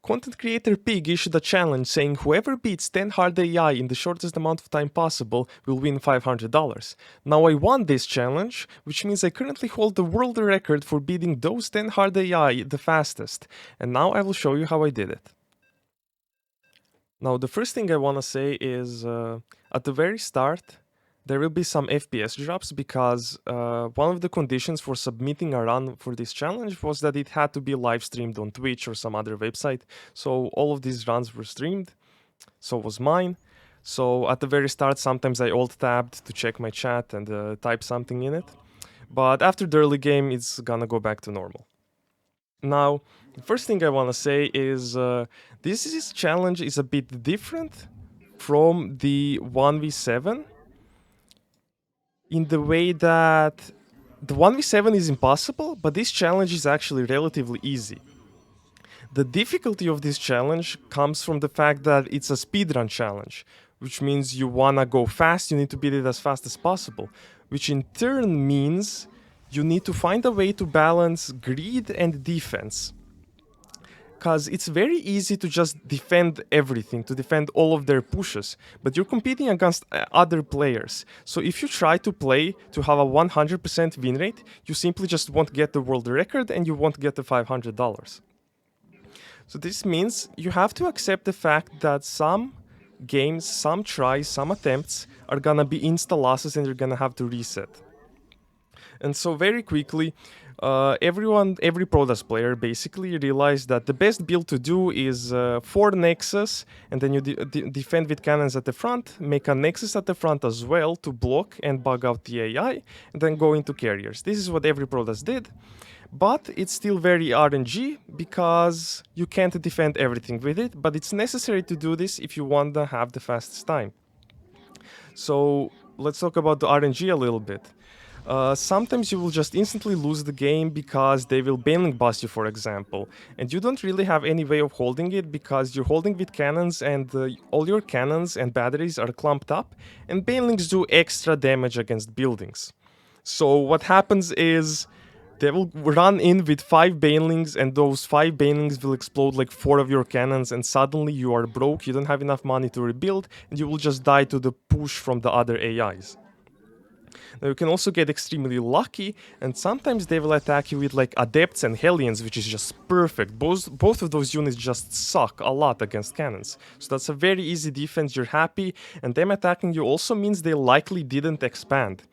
Content creator Pig issued a challenge saying whoever beats 10 hard AI in the shortest amount of time possible will win $500. Now I won this challenge, which means I currently hold the world record for beating those 10 hard AI the fastest, and now I will show you how I did it. Now the first thing I want to say is at the very start there will be some FPS drops because one of the conditions for submitting a run for this challenge was that it had to be live streamed on Twitch or some other website. So all of these runs were streamed, so was mine. So at the very start sometimes I alt-tabbed to check my chat and type something in it. But after the early game it's gonna go back to normal. Now, the first thing I want to say is this challenge is a bit different from the 1v7 in the way that the 1v7 is impossible, but this challenge is actually relatively easy. The difficulty of this challenge comes from the fact that it's a speedrun challenge, which means you wanna go fast, you need to beat it as fast as possible, which in turn means you need to find a way to balance greed and defense. Because it's very easy to just defend everything, to defend all of their pushes, but you're competing against other players. So if you try to play to have a 100% win rate, you simply just won't get the world record and you won't get the $500. So this means you have to accept the fact that some games, some tries, some attempts are gonna be insta losses and you're gonna have to reset. And so very quickly, every Protoss player basically realized that the best build to do is 4 Nexus, and then you defend with cannons at the front, make a Nexus at the front as well to block and bug out the AI, and then go into carriers. This is what every Protoss did, but it's still very RNG because you can't defend everything with it, but it's necessary to do this if you want to have the fastest time. So let's talk about the RNG a little bit. Sometimes you will just instantly lose the game because they will banelink bust you, for example, and you don't really have any way of holding it because you're holding with cannons and all your cannons and batteries are clumped up, and banelinks do extra damage against buildings. So what happens is they will run in with 5 banelings, and those 5 banelings will explode like 4 of your cannons, and suddenly you are broke, you don't have enough money to rebuild, and you will just die to the push from the other AIs. Now you can also get extremely lucky, and sometimes they will attack you with like Adepts and Hellions, which is just perfect. Both of those units just suck a lot against cannons. So that's a very easy defense, you're happy, and them attacking you also means they likely didn't expand.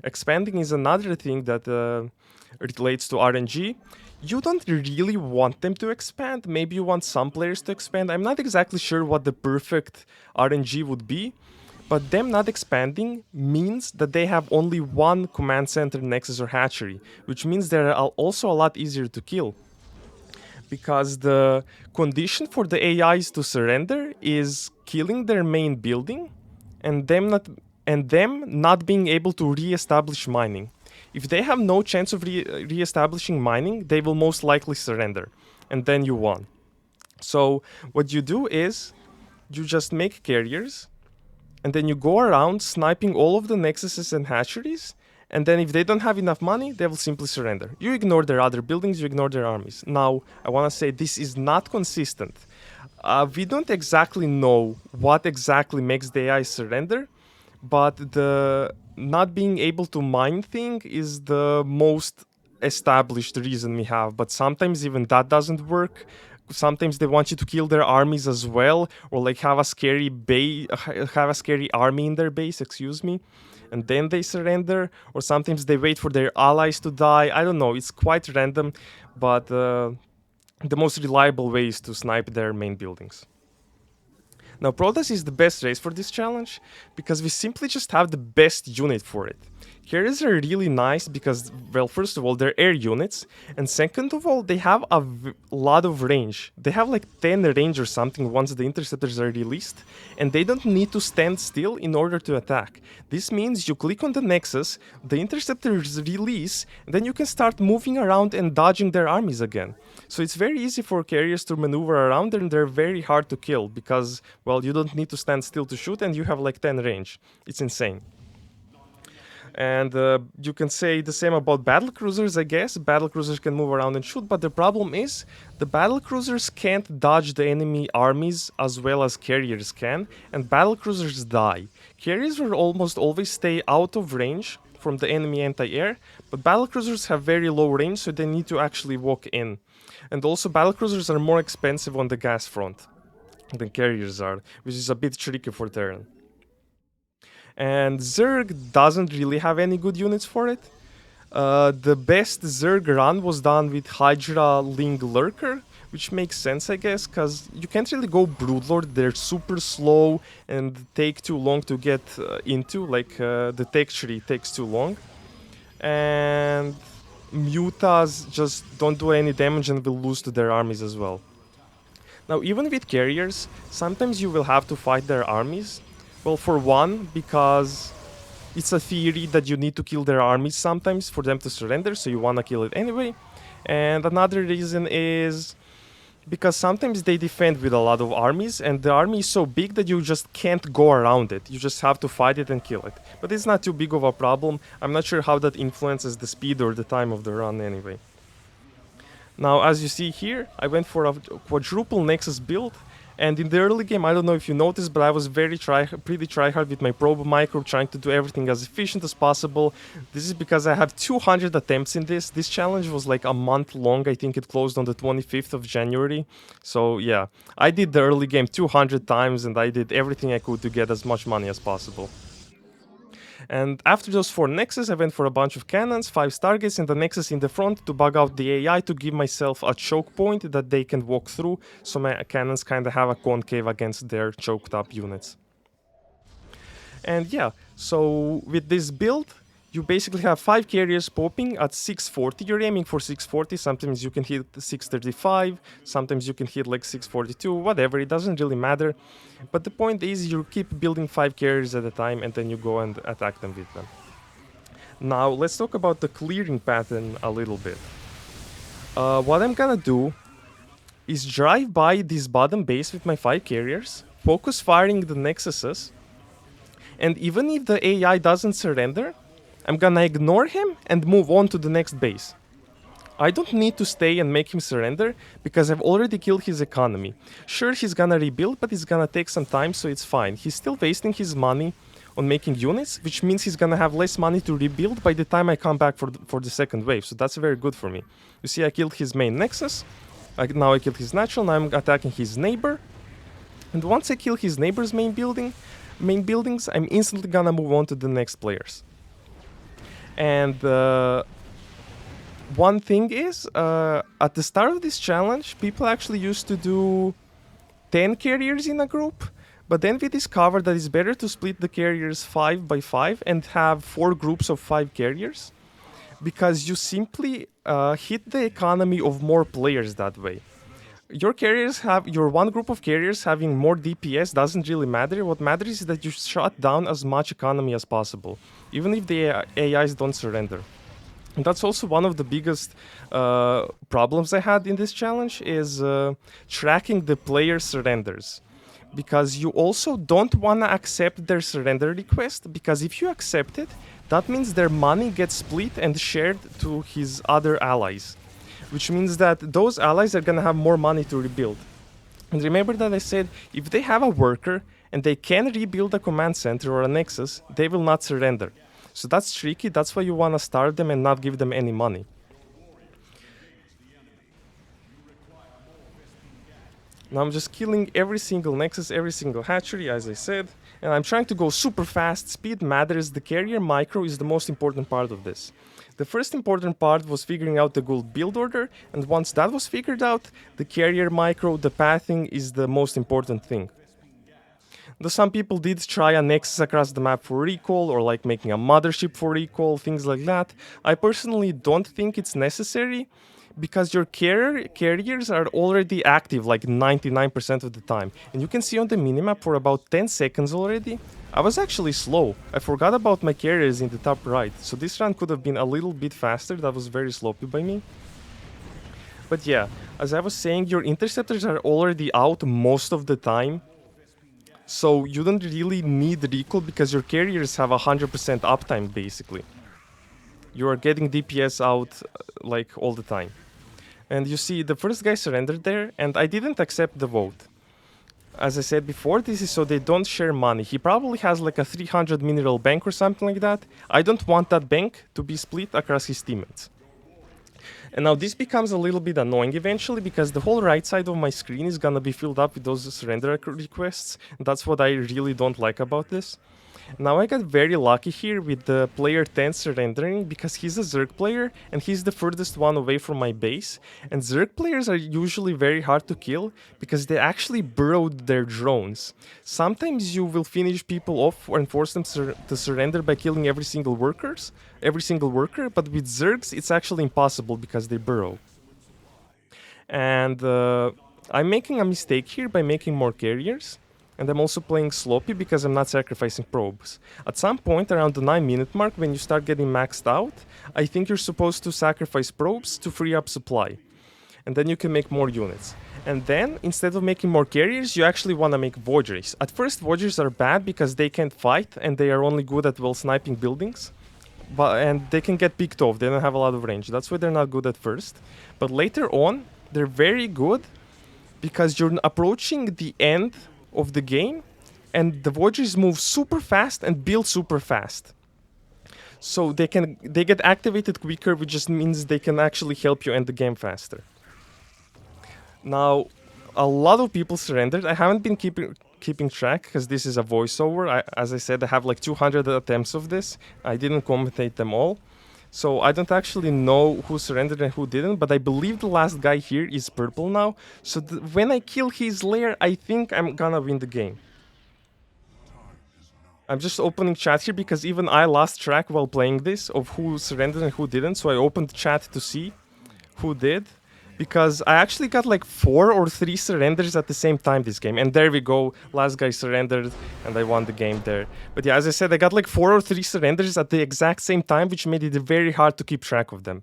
Expanding is another thing that relates to RNG. You don't really want them to expand, maybe you want some players to expand. I'm not exactly sure what the perfect RNG would be, but them not expanding means that they have only one command center, nexus, or hatchery, which means they're also a lot easier to kill. Because the condition for the AIs to surrender is killing their main building and them not being able to re-establish mining. If they have no chance of re-establishing mining, they will most likely surrender, and then you won. So what you do is you just make carriers, and then you go around sniping all of the nexuses and hatcheries, and then if they don't have enough money, they will simply surrender. You ignore their other buildings, you ignore their armies. Now, I want to say this is not consistent. We don't exactly know what exactly makes the AI surrender, but the not being able to mine thing is the most established reason we have, but sometimes even that doesn't work. Sometimes they want you to kill their armies as well, or like have a scary army in their base, excuse me, and then they surrender, or sometimes they wait for their allies to die. I don't know, it's quite random, but the most reliable way is to snipe their main buildings. Now Protoss is the best race for this challenge because we simply just have the best unit for it. Carriers are really nice because, well, first of all, they're air units, and second of all, they have a lot of range. They have like 10 range or something once the interceptors are released, and they don't need to stand still in order to attack. This means you click on the nexus, the interceptors release, and then you can start moving around and dodging their armies again. So it's very easy for carriers to maneuver around, and they're very hard to kill because, well, you don't need to stand still to shoot, and you have like 10 range. It's insane. And you can say the same about battle cruisers, I guess. Battle cruisers can move around and shoot, but the problem is the battle cruisers can't dodge the enemy armies as well as carriers can, and battle cruisers die. Carriers will almost always stay out of range from the enemy anti-air, but battle cruisers have very low range, so they need to actually walk in. And also, battle cruisers are more expensive on the gas front than carriers are, which is a bit tricky for Terran. And Zerg doesn't really have any good units for it. The best Zerg run was done with Hydra Ling Lurker, which makes sense, I guess, because you can't really go Broodlord. They're super slow and take too long to get into, like the tech tree takes too long. And Mutas just don't do any damage and will lose to their armies as well. Now, even with carriers, sometimes you will have to fight their armies. Well, for one, because it's a theory that you need to kill their armies sometimes for them to surrender, so you wanna kill it anyway. And another reason is because sometimes they defend with a lot of armies, and the army is so big that you just can't go around it. You just have to fight it and kill it. But it's not too big of a problem. I'm not sure how that influences the speed or the time of the run anyway. Now, as you see here, I went for a quadruple Nexus build, and in the early game, I don't know if you noticed, but I was pretty tryhard with my probe micro, trying to do everything as efficient as possible. This is because I have 200 attempts in this. This challenge was like a month long. I think it closed on the 25th of January. So yeah, I did the early game 200 times, and I did everything I could to get as much money as possible. And after those 4 Nexus, I went for a bunch of cannons, 5 Stargates, and the Nexus in the front to bug out the AI to give myself a choke point that they can walk through, so my cannons kind of have a concave against their choked up units. And yeah, so with this build, you basically have 5 carriers popping at 640. You're aiming for 640. Sometimes you can hit 635. Sometimes you can hit like 642. Whatever, it doesn't really matter. But the point is you keep building 5 carriers at a time and then you go and attack them with them. Now, let's talk about the clearing pattern a little bit. What I'm gonna do is drive by this bottom base with my 5 carriers, focus firing the Nexuses, and even if the AI doesn't surrender, I'm gonna ignore him and move on to the next base. I don't need to stay and make him surrender because I've already killed his economy. Sure, he's gonna rebuild, but it's gonna take some time, so it's fine. He's still wasting his money on making units, which means he's gonna have less money to rebuild by the time I come back for the second wave, so that's very good for me. You see, I killed his main Nexus, now I killed his natural, now I'm attacking his neighbor, and once I kill his neighbor's main buildings, I'm instantly gonna move on to the next players. And one thing is, at the start of this challenge, people actually used to do 10 carriers in a group, but then we discovered that it's better to split the carriers 5 by 5 and have 4 groups of 5 carriers, because you simply hit the economy of more players that way. Your one group of carriers having more DPS doesn't really matter. What matters is that you shut down as much economy as possible, even if the AIs don't surrender. And that's also one of the biggest problems I had in this challenge is tracking the player surrenders. Because you also don't want to accept their surrender request, because if you accept it, that means their money gets split and shared to his other allies. Which means that those allies are gonna have more money to rebuild. And remember that I said, if they have a worker and they can rebuild a command center or a nexus, they will not surrender. So that's tricky, that's why you wanna start them and not give them any money. Now I'm just killing every single nexus, every single hatchery, as I said, and I'm trying to go super fast. Speed matters. The carrier micro is the most important part of this. The first important part was figuring out the good build order, and once that was figured out, the carrier micro, the pathing, is the most important thing. Though some people did try a nexus across the map for recall, or like making a mothership for recall, things like that. I personally don't think it's necessary, because your carriers are already active like 99% of the time. And you can see on the minimap for about 10 seconds already, I was actually slow. I forgot about my carriers in the top right, so this run could have been a little bit faster. That was very sloppy by me. But yeah, as I was saying, your interceptors are already out most of the time. So you don't really need recall because your carriers have 100% uptime basically. You are getting DPS out like all the time. And you see the first guy surrendered there, and I didn't accept the vote. As I said before, this is so they don't share money. He probably has like a 300 mineral bank or something like that. I don't want that bank to be split across his teammates. And now this becomes a little bit annoying eventually because the whole right side of my screen is gonna be filled up with those surrender requests. And that's what I really don't like about this. Now I got very lucky here with the player 10 surrendering because he's a Zerg player and he's the furthest one away from my base. And Zerg players are usually very hard to kill because they actually burrowed their drones. Sometimes you will finish people off and force them to surrender by killing every single worker, but with Zergs it's actually impossible because they burrow. And I'm making a mistake here by making more carriers. And I'm also playing sloppy because I'm not sacrificing probes. At some point around the 9-minute mark, when you start getting maxed out, I think you're supposed to sacrifice probes to free up supply. And then you can make more units. And then, instead of making more carriers, you actually want to make Voiders. At first, Voiders are bad because they can't fight and they are only good at sniping buildings. And they can get picked off, they don't have a lot of range. That's why they're not good at first. But later on, they're very good because you're approaching the end of the game and the Voyagers move super fast and build super fast. So they get activated quicker, which just means they can actually help you end the game faster. Now, a lot of people surrendered. I haven't been keeping track because this is a voiceover. As I said, I have like 200 attempts of this. I didn't commentate them all. So I don't actually know who surrendered and who didn't, but I believe the last guy here is purple now. So when I kill his lair, I think I'm gonna win the game. I'm just opening chat here because even I lost track while playing this of who surrendered and who didn't. So I opened chat to see who did. Because I actually got like 4 or 3 surrenders at the same time this game. And there we go, last guy surrendered and I won the game there. But yeah, as I said, I got like 4 or 3 surrenders at the exact same time, which made it very hard to keep track of them.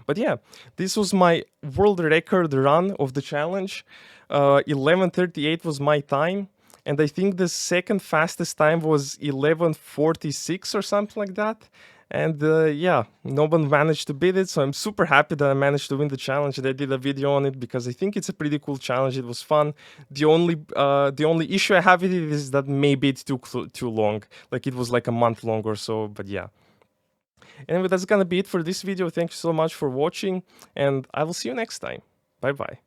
But yeah, this was my world record run of the challenge. 11:38 was my time. And I think the second fastest time was 11:46 or something like that. And yeah, no one managed to beat it, so I'm super happy that I managed to win the challenge. And I did a video on it because I think it's a pretty cool challenge. It was fun. The only issue I have with it is that maybe it took too long. Like it was like a month long or so, but yeah. Anyway, that's gonna be it for this video. Thank you so much for watching, and I will see you next time. Bye bye.